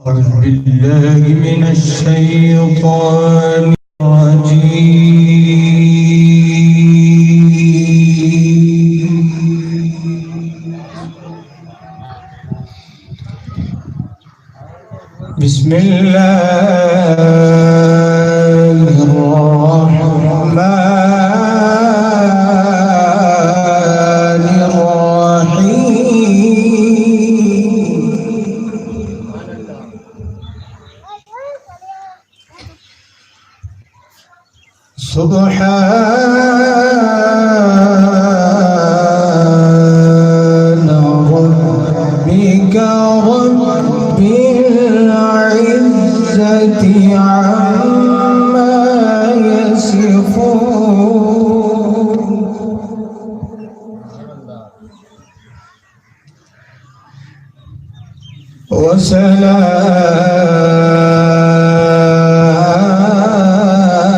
أعوذ بالله من الشيطان الرجيم. بسم الله الرحمن الرحيم. سبحان ربك رب العزة عما يصفون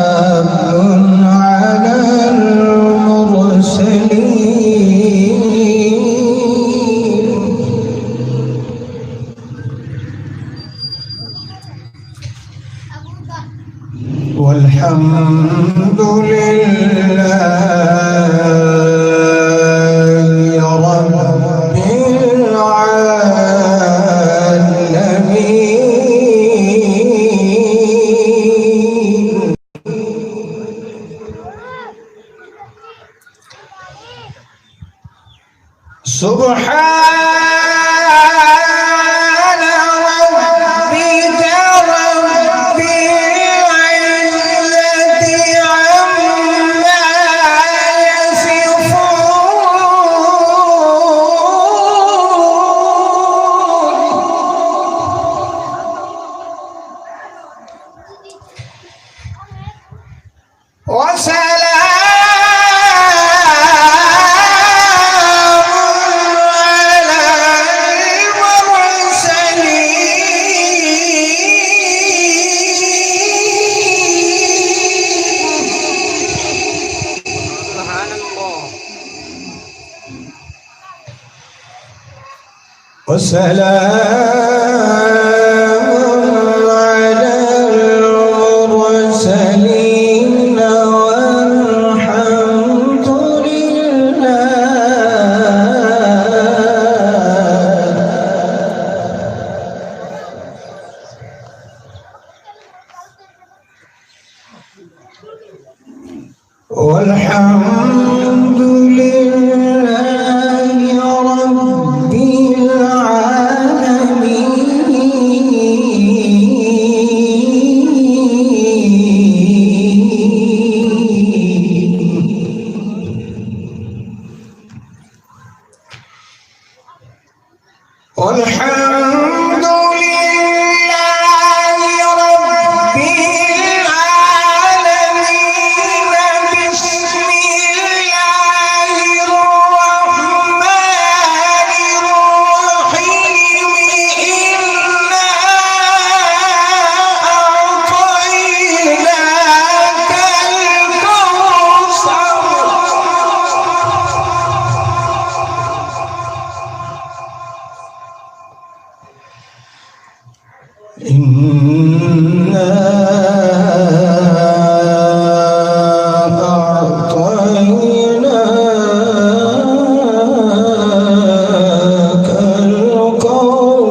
وسلام على المرسلين والحمد لله رب العالمين. سبحان ربك رب العزة عما يصفون وسلام على المرسلين والحمد لله رب العالمين. والحمد لله رب العالمين. بسم الله الرحمن الرحيم. إنا أعطيناك الكوثر. إنا أعطيناك الكوثر.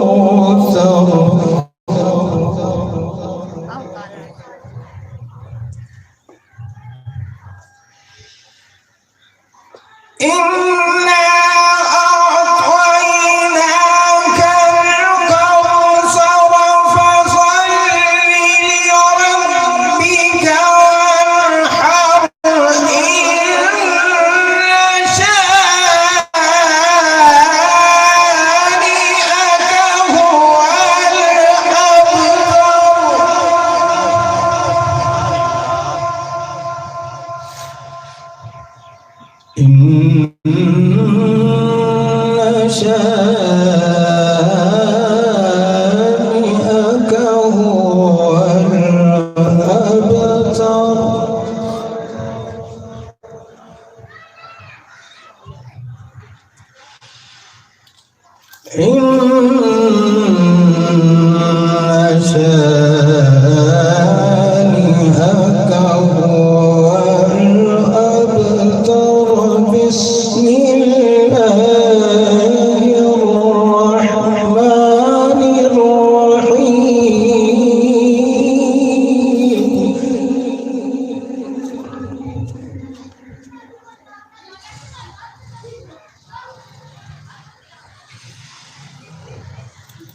إنا أعطيناك الكوثر فصل لربك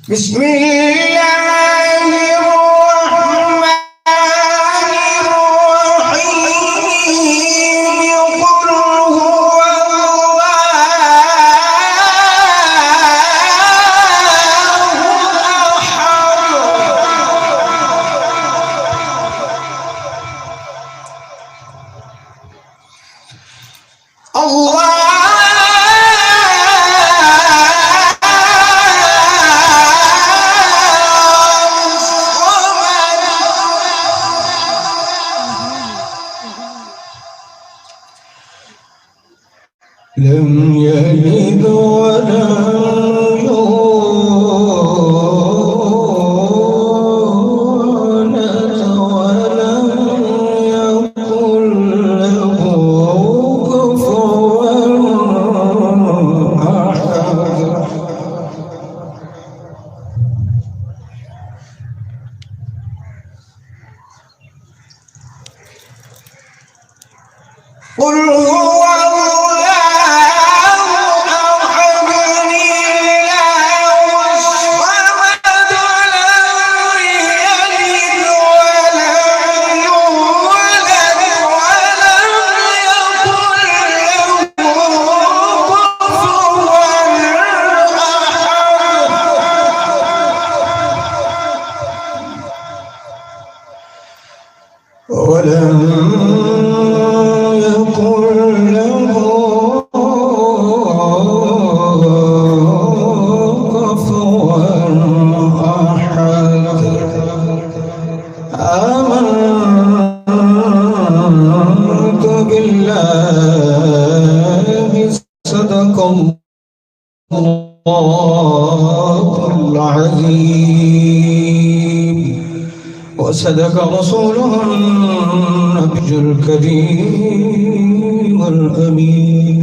بسم الله الرحمن الرحيم قل هو الله أحد لم يلد ولم يولد ولم يكن له كفوا أحد قل هو ولم يكن له كفوا أحد آمنت بالله صدق الله العظيم وصدق رسوله النبي الكريم الأمين